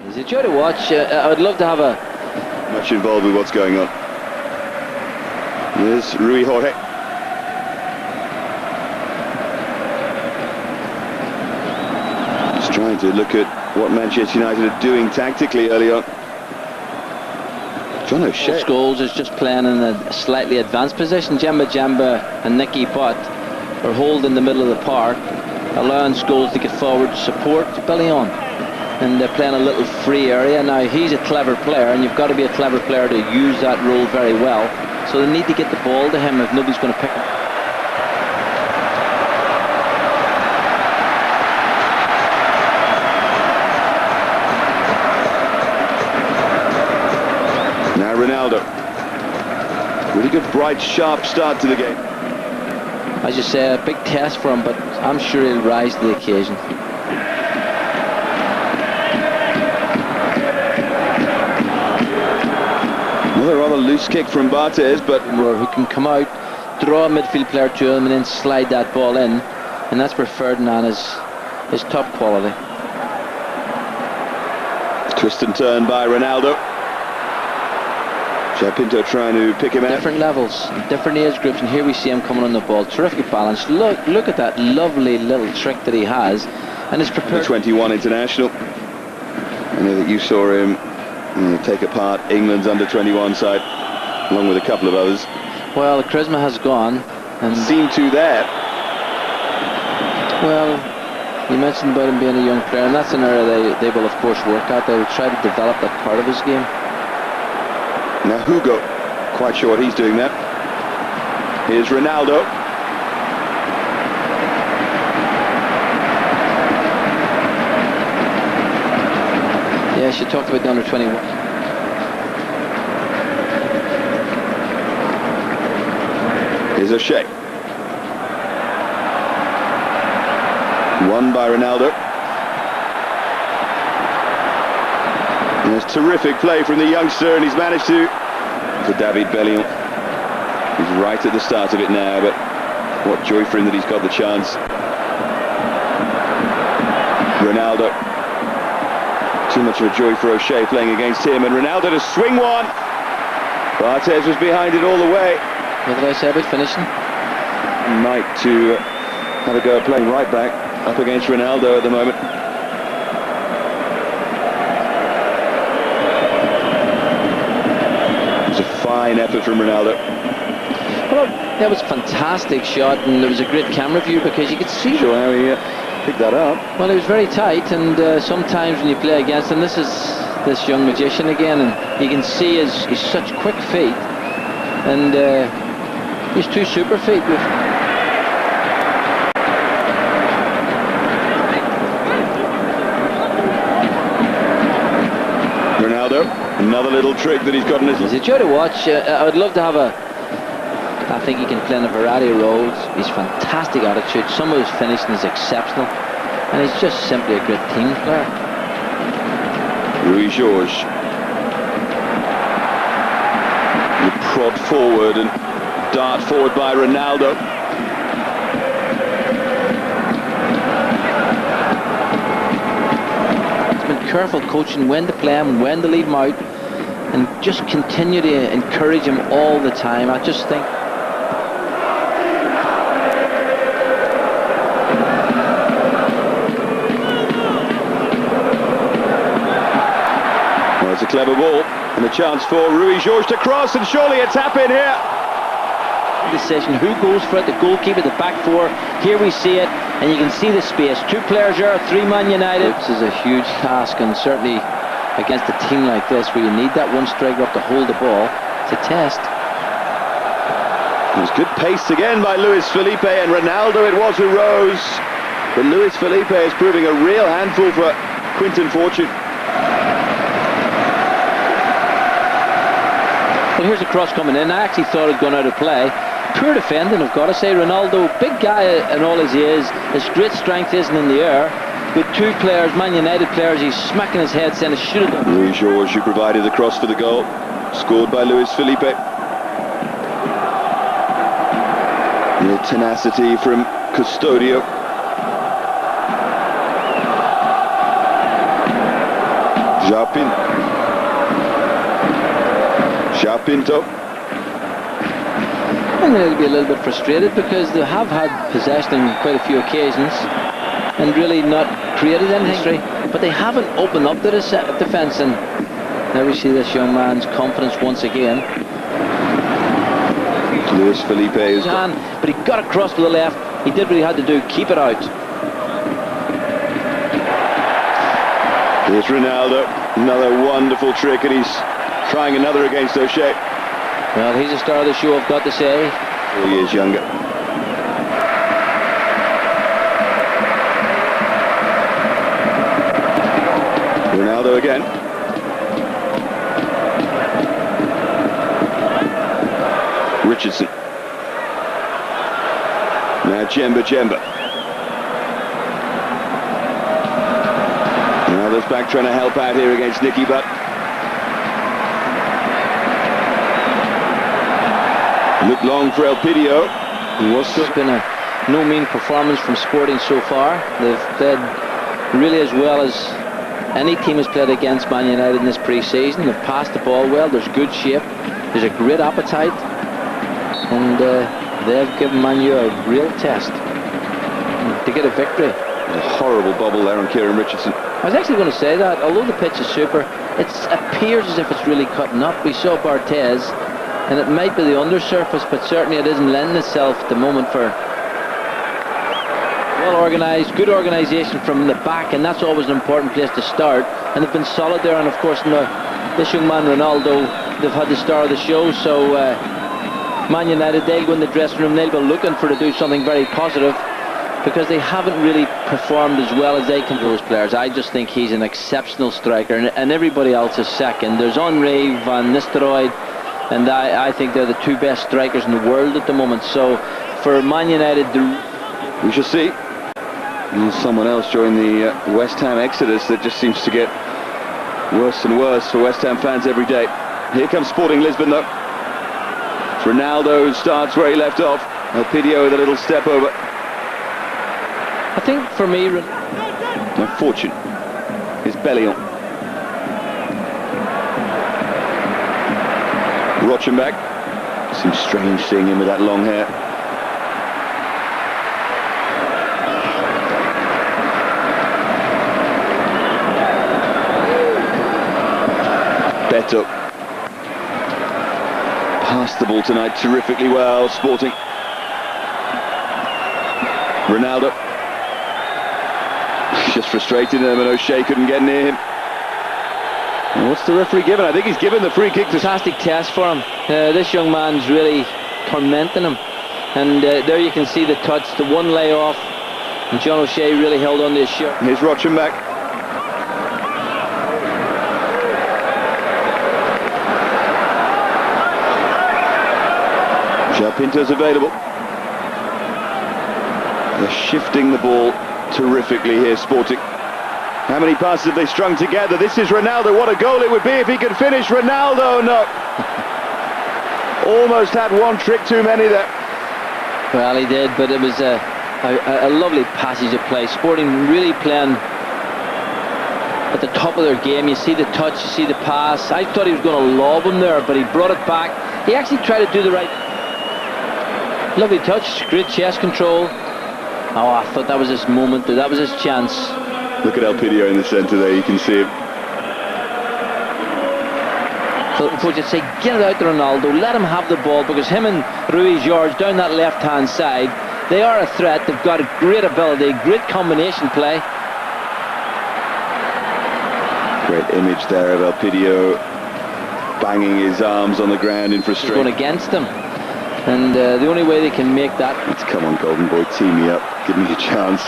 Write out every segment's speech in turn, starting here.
It's a joy to watch. I would love to have a... Much involved with what's going on. There's Rui Jorge. Just trying to look at what Manchester United are doing tactically early on. John O'Shea. Scholes is just playing in a slightly advanced position. Jemba and Nicky Butt are holding the middle of the park, allowing Scholes to get forward to support Billy on. And they're playing a little free area. Now, he's a clever player, and you've got to be a clever player to use that role very well. So they need to get the ball to him if nobody's going to pick him. Now Ronaldo. Really good, bright, sharp start to the game. As you say, a big test for him, but I'm sure he'll rise to the occasion. Another rather loose kick from Barthez, but who can come out, draw a midfield player to him, and then slide that ball in, and that's where Ferdinand is top quality. Twist and turn by Ronaldo. Pinto trying to pick him out. Different levels, different age groups, and here we see him coming on the ball. Terrific balance. Look at that lovely little trick that he has, and is prepared. The 21 international. I know that you saw him take apart England's under-21 side, along with a couple of others. Well, the charisma has gone, and seemed to there. Well, you mentioned about him being a young player, and that's an area they will of course work at. They will try to develop that part of his game. Now Hugo, quite sure what he's doing there. Here's Ronaldo. Yes, you talked about the under-21. Here's O'Shea. Won by Ronaldo. And there's terrific play from the youngster, and he's managed to David Bellion. He's right at the start of it now, but what joy for him that he's got the chance. Ronaldo. Too much of a joy for O'Shea playing against him, and Ronaldo to swing one. Barthez was behind it all the way. What did I say about finishing? Knight to have a go at playing right back up against Ronaldo at the moment. It was a fine effort from Ronaldo. Well, that was a fantastic shot, and there was a great camera view because you could see. Sure, how he picked that up. Well, it was very tight, and sometimes when you play against him, this is this young magician again, and you can see he's such quick feet, and he's two super feet. Ronaldo, another little trick that he's got in his... It's a joy to watch. I would love to have a... I think he can play in a variety of roles. He's fantastic attitude. Some of his finishing is exceptional, and he's just simply a great team player. Rui Jorge. The prod forward and dart forward by Ronaldo. careful coaching, when to play him, when to leave him out, and just continue to encourage him all the time. I just think. Well, it's a clever ball and a chance for Rui Jorge to cross, and surely a tap in here. Decision, who goes for it? The goalkeeper, the back four. Here we see it, and you can see the space. 2 players there, 3 Man United. This is a huge task, and certainly against a team like this where you need that one striker up to hold the ball. It's a test. It was good pace again by Luis Felipe, and Ronaldo it was who rose. But Luis Felipe is proving a real handful for Quinton Fortune. Well, here's a cross coming in. I actually thought it had gone out of play. Poor defending, I've got to say. Ronaldo, big guy and all as he is, his great strength isn't in the air. With 2 players, Man United players, he's smacking his head saying it should have done. Rui Jorge who provided the cross for the goal, scored by Luis Felipe. Real tenacity from Custodio. Pinto. I'm going to be a little bit frustrated because they have had possession on quite a few occasions and really not created anything, but they haven't opened up the defence, and now we see this young man's confidence once again. Luis Felipe is but he got across with the left. He did what he had to do, keep it out. Here's Ronaldo, another wonderful trick, and he's trying another against O'Shea. Well, he's a star of the show, I've got to say. 4 years younger. Ronaldo again. Richardson. Now Jemba. Ronaldo's back trying to help out here against Nicky Butt. Looked long for Elpidio. It's been a no mean performance from Sporting so far. They've played really as well as any team has played against Man United in this pre-season. They've passed the ball well, there's good shape, there's a great appetite, and they've given Man U a real test to get a victory. A horrible bubble there on Kieran Richardson. I was actually going to say that, although the pitch is super, it appears as if it's really cutting up. We saw Barthez, and it might be the undersurface, but certainly it isn't lending itself at the moment for well organised, good organisation from the back, and that's always an important place to start. And they've been solid there, and of course this young man Ronaldo, they've had the star of the show, so Man United, they'll go in the dressing room, they'll be looking to do something very positive, because they haven't really performed as well as they can. Those players, I just think he's an exceptional striker, and everybody else is second. There's Henry, Van Nistelrooy, and I think they're the 2 best strikers in the world at the moment. So for Man United, we shall see. And someone else joined the West Ham exodus that just seems to get worse and worse for West Ham fans every day. Here comes Sporting Lisbon though. It's Ronaldo starts where he left off. Elpidio with a little step over. I think for me, My Fortune is Bellion. Rochenbach. Seems strange seeing him with that long hair. Beto. Passed the ball tonight terrifically well, Sporting. Ronaldo. Just frustrated him, and O'Shea couldn't get near him. And what's the referee given? I think he's given the free kick to... Fantastic test for him. This young man's really tormenting him. And there you can see the touch, the one layoff. And John O'Shea really held on to his shirt. Here's Rochenbach. Pinto's available. They're shifting the ball terrifically here, Sporting. How many passes have they strung together? This is Ronaldo. What a goal it would be if he could finish. Ronaldo, no. Almost had one trick too many there. Well, he did, but it was a lovely passage of play. Sporting really playing at the top of their game. You see the touch, you see the pass. I thought he was going to lob him there, but he brought it back. He actually tried to do the right. Lovely touch, great chest control. Oh, I thought that was his moment, that was his chance. Look at Elpidio in the centre there, you can see him. So the coach would say, get it out to Ronaldo, let him have the ball, because him and Ruiz George down that left-hand side, they are a threat. They've got a great ability, great combination play. Great image there of Elpidio banging his arms on the ground in frustration. Going against them. And the only way they can make that... Let's come on, Golden Boy, tee me up, give me a chance.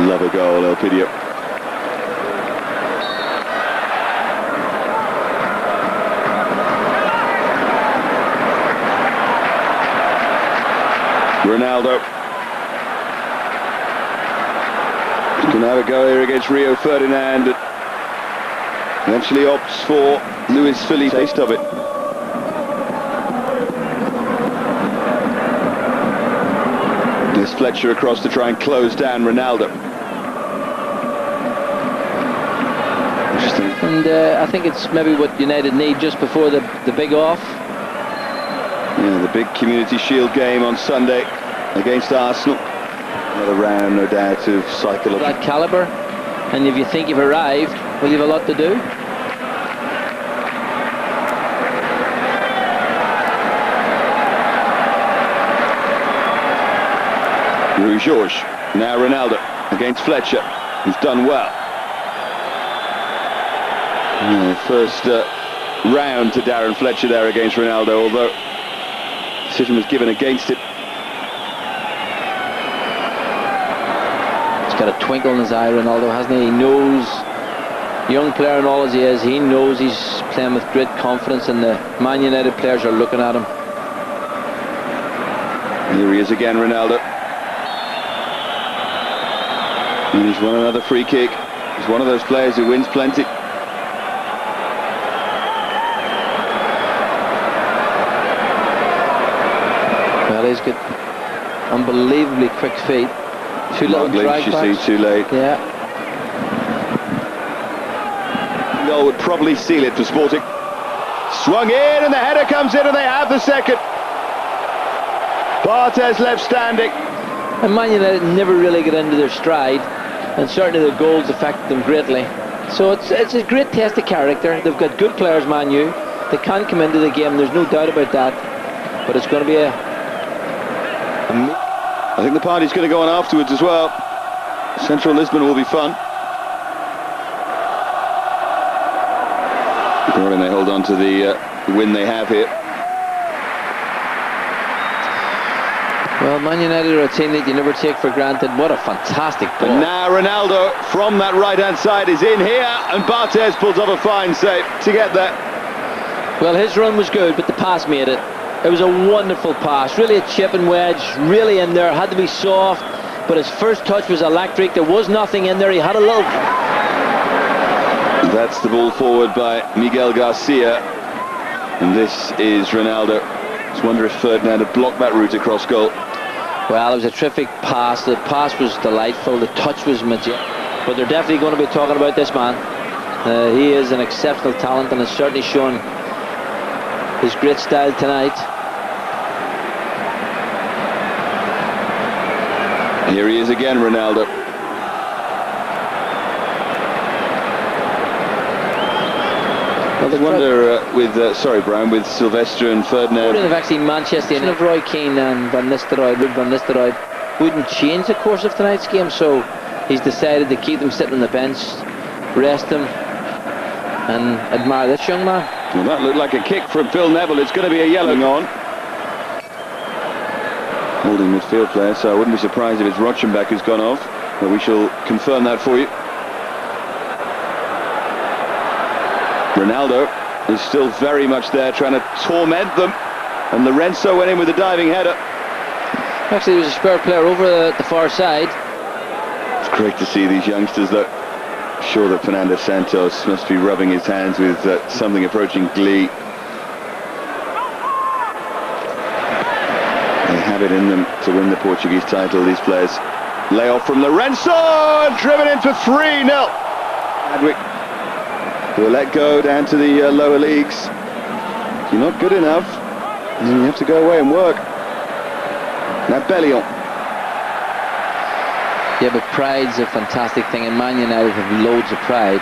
Love a goal, Elpidio. Ronaldo. He's going to have a go here against Rio Ferdinand. Eventually opts for Luis Felipe. Taste of it. There's Fletcher across to try and close down Ronaldo. Interesting. And I think it's maybe what United need just before the big off. Yeah, the big Community Shield game on Sunday against Arsenal. Another round, no doubt, of psychological. That calibre, and if you think you've arrived, well, you've a lot to do. Ruiz George, now Ronaldo against Fletcher, who's done well. Yeah, first round to Darren Fletcher there against Ronaldo, although decision was given against it. He's got a twinkle in his eye, Ronaldo, hasn't he? He knows, young player and all as he is, he knows he's playing with great confidence, and the Man United players are looking at him. Here he is again, Ronaldo. And he's won another free kick. He's one of those players who wins plenty. Well, he's got unbelievably quick feet. Two little drag backs. You see, too late. Yeah. Goal would probably seal it for Sporting. Swung in, and the header comes in, and they have the second. Barthez left standing. And Man United never really get into their stride, and certainly the goals affected them greatly. So it's a great test of character. They've got good players, Man U. They can come into the game, there's no doubt about that. But it's going to be I think the party's going to go on afterwards as well. Central Lisbon will be fun. Providing they hold on to the win they have here. Well, Man United are a team that you never take for granted. What a fantastic ball. And now Ronaldo from that right-hand side is in here, and Barthez pulls off a fine save to get there. Well, his run was good, but the pass made it. It was a wonderful pass, really a chip and wedge, really in there, had to be soft, but his first touch was electric. There was nothing in there, he had a little... That's the ball forward by Miguel Garcia, and this is Ronaldo. Just wonder if Ferdinand had blocked that route across goal. Well, it was a terrific pass. The pass was delightful, the touch was majestic, but they're definitely going to be talking about this man. He is an exceptional talent, and has certainly shown his great style tonight. Here he is again, Ronaldo. I wonder with Sylvester and Ferdinand. Have actually Manchester United of Roy Keane and Van Nistelrooy wouldn't change the course of tonight's game, so he's decided to keep them sitting on the bench, rest them, and admire this young man. Well, that looked like a kick from Phil Neville. It's going to be a yellow on. Holding midfield player, so I wouldn't be surprised if it's Rochenbach who's gone off, but we shall confirm that for you. Ronaldo is still very much there, trying to torment them, and Lorenzo went in with a diving header. Actually, there was a spare player over the far side. It's great to see these youngsters, though. I'm sure that Fernando Santos must be rubbing his hands with something approaching glee. They have it in them to win the Portuguese title, these players. Lay off from Lorenzo, and driven in for 3-0. Adwick will let go down to the lower leagues. If you're not good enough, then you have to go away and work. Now Bellion. Yeah, but pride's a fantastic thing, and Man United have loads of pride,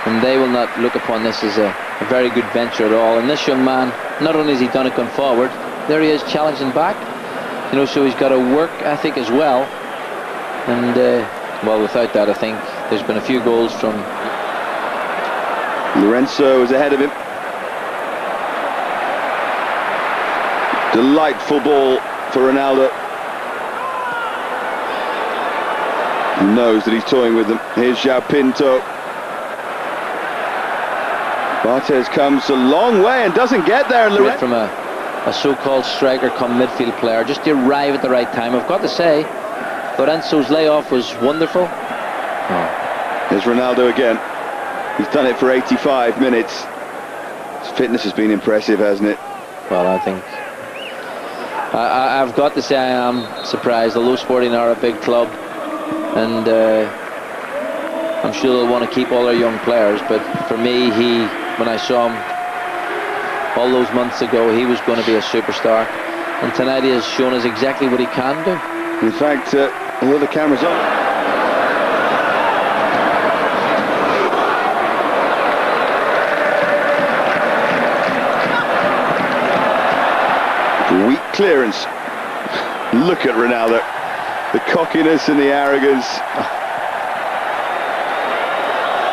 and they will not look upon this as a very good venture at all. And this young man, not only has he done it going forward, there he is challenging back, you know, so he's got a work ethic as well. And well, without that, I think there's been a few goals from Lorenzo is ahead of him. Delightful ball for Ronaldo. He knows that he's toying with them. Here's João Pinto. Barthez comes a long way and doesn't get there. From a so-called striker come midfield player, just to arrive at the right time. I've got to say, Lorenzo's layoff was wonderful. There's Ronaldo again. He's done it for 85 minutes. His fitness has been impressive, hasn't it? Well, I think I've got to say I am surprised, although Sporting are a big club, and I'm sure they'll want to keep all their young players, but for me, when I saw him all those months ago, he was going to be a superstar, and tonight he has shown us exactly what he can do. In fact, although the camera's on, weak clearance. Look at Ronaldo, the cockiness and the arrogance.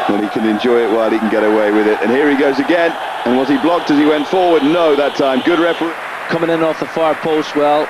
Well, he can enjoy it while he can get away with it. And here he goes again. And was he blocked as he went forward? No, that time. Good referee. Coming in off the far post, well,